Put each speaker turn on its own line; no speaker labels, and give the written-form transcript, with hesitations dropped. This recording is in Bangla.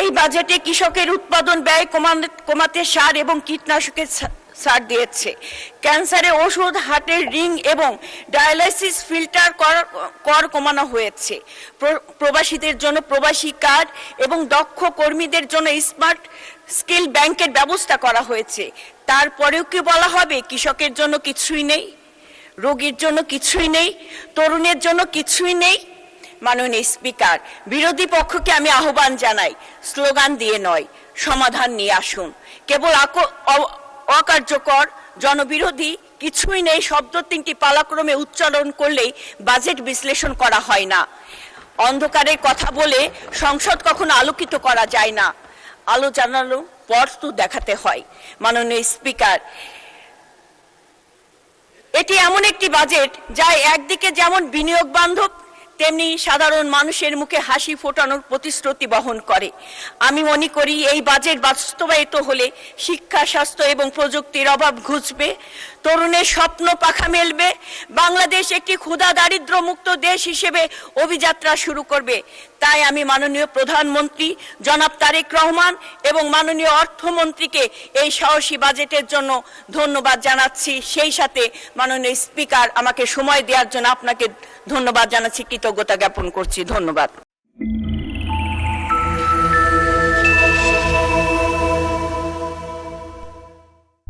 এই বাজেটে কৃষকের উৎপাদন ব্যয় কমাতে সার এবং কীটনাশকের ছাড় দিয়েছে। ক্যান্সারে ওষুধ, হার্টের রিং এবং ডায়ালাইসিস ফিল্টার কর কমানো হয়েছে। প্রবাসীদের জন্য প্রবাসী কার্ড এবং দক্ষ কর্মীদের জন্য স্মার্ট স্কিল ব্যাংকের ব্যবস্থা করা হয়েছে। তারপরেও কি বলা হবে কৃষকের জন্য কিছুই নেই, রোগীর জন্য কিছুই নেই, তরুণের জন্য কিছুই নেই? মাননীয় স্পিকার, বিরোধী পক্ষকে আমি আহ্বান জানাই, স্লোগান দিয়ে নয়, সমাধান নিয়ে আসুন। কেবল অকার্যকর, জনবিরোধী, কিছুই নেই শব্দ তিনটি পালাক্রমে উচ্চারণ করলেই বাজেট বিশ্লেষণ করা হয় না। অন্ধকারের কথা বলে সংসদ কখনো আলোকিত করা যায় না, আলো জানালো পথ তো দেখাতে হয়। মাননীয় স্পিকার, এটি এমন একটি বাজেট যা একদিকে যেমন বিনিয়োগ বান্ধব, তেমনি সাধারণ মানুষের মুখে হাসি ফোটানোর প্রতিশ্রুতি বহন করে। আমি মনে করি এই বাজেট বাস্তবায়িত হলে শিক্ষা, স্বাস্থ্য এবং প্রযুক্তির অভাব ঘুচবে, তরুণের স্বপ্ন পাখা মেলবে, বাংলাদেশ একটি ক্ষুধা দারিদ্র মুক্ত দেশ হিসেবে অভিযাত্রা শুরু করবে। তাই আমি মাননীয় প্রধানমন্ত্রী জনাব তারেক রহমান এবং মাননীয় অর্থমন্ত্রীকে এই সাহসী বাজেটের জন্য ধন্যবাদ জানাচ্ছি। সেই সাথে মাননীয় স্পিকার, আমাকে সময় দেওয়ার জন্য আপনাকে ধন্যবাদ জানাচ্ছি, কৃতজ্ঞতা জ্ঞাপন করছি। ধন্যবাদ।